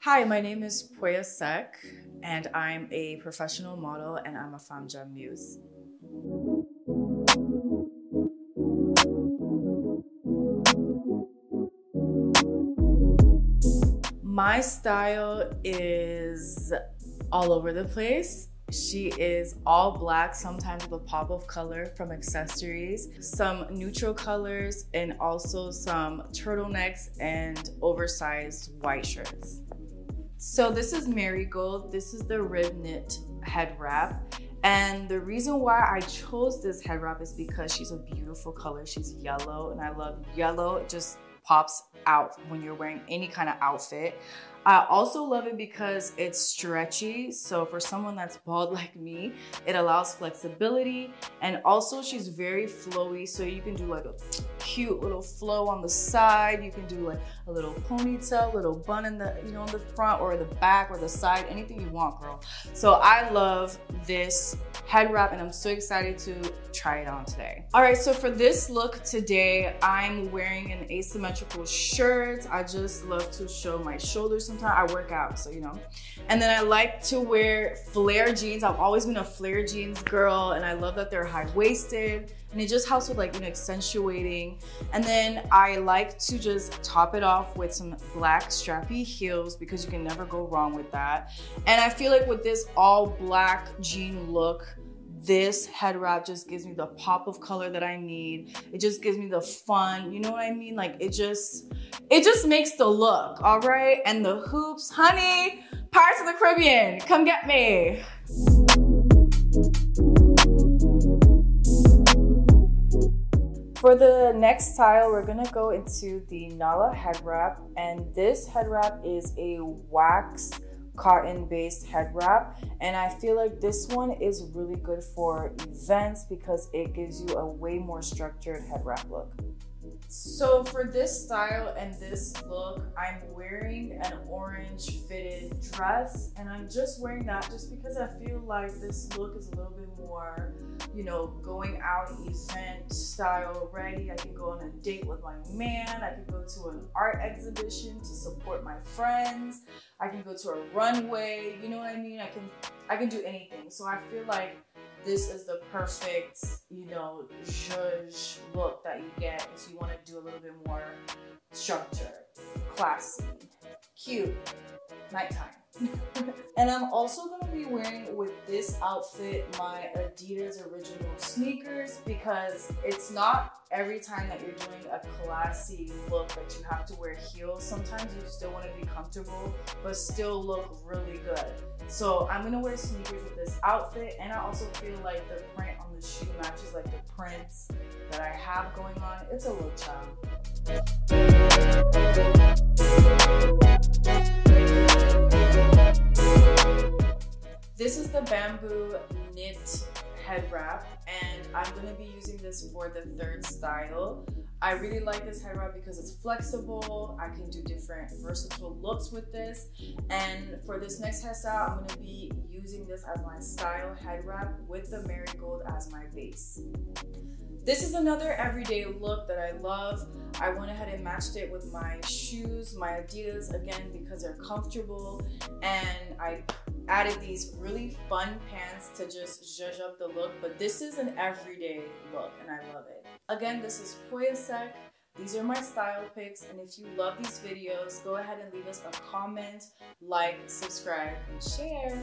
Hi, my name is Poya and I'm a professional model and I'm a Fanm Djanm muse. My style is all over the place. She is all black, sometimes with a pop of color from accessories, some neutral colors, and also some turtlenecks and oversized white shirts. So this is Marigold. This is the rib knit head wrap. And the reason why I chose this head wrap is because she's a beautiful color. She's yellow, and I love yellow. It just pops out when you're wearing any kind of outfit. I also love it because it's stretchy. So for someone that's bald like me, it allows flexibility. And also she's very flowy. So you can do like a cute little flow on the side. You can do like a little ponytail, little bun in the, in the front or the back or the side, anything you want, girl. So I love this head wrap and I'm so excited to try it on today. All right, so for this look today, I'm wearing an asymmetrical shirt. I just love to show my shoulders sometimes. I work out, so And then I like to wear flare jeans. I've always been a flare jeans girl and I love that they're high-waisted and it just helps with accentuating. And then I like to just top it off with some black strappy heels because you can never go wrong with that. And I feel like with this all black jean look, this head wrap just gives me the pop of color that I need. It just gives me the fun, you know what I mean? Like it just makes the look, all right? And the hoops, honey, Pirates of the Caribbean, come get me. For the next style, we're gonna go into the Nala head wrap. And this head wrap is a wax cotton-based head wrap, and I feel like this one is really good for events because it gives you a way more structured head wrap look. So for this style and this look, I'm wearing an orange fitted dress, and I'm just wearing that just because I feel like this look is a little bit more, going out event style ready. I can go on a date with my man. I can go to an art exhibition to support my friends. I can go to a runway, you know what I mean? I can do anything. So I feel like this is the perfect, zhuzh look that you get if you want to do a little bit more structure, classy, cute, nighttime. And I'm also going to be wearing with this outfit my Adidas original sneakers because it's not every time that you're doing a classy look that you have to wear heels. Sometimes you still want to be comfortable but still look really good. So I'm going to wear sneakers with this outfit, and I also feel like the print on the shoe matches like the prints that I have going on. It's a look, child. This is the bamboo knit head wrap, and I'm going to be using this for the third style. I really like this head wrap because it's flexible. I can do different versatile looks with this. And for this next hairstyle, I'm going to be using this as my style head wrap with the Marigold as my base. This is another everyday look that I love. I went ahead and matched it with my shoes, my Adidas, again, because they're comfortable. And I added these really fun pants to just zhuzh up the look. But this is an everyday look and I love it. Again, this is Poya. These are my style picks. And if you love these videos, go ahead and leave us a comment, like, subscribe, and share.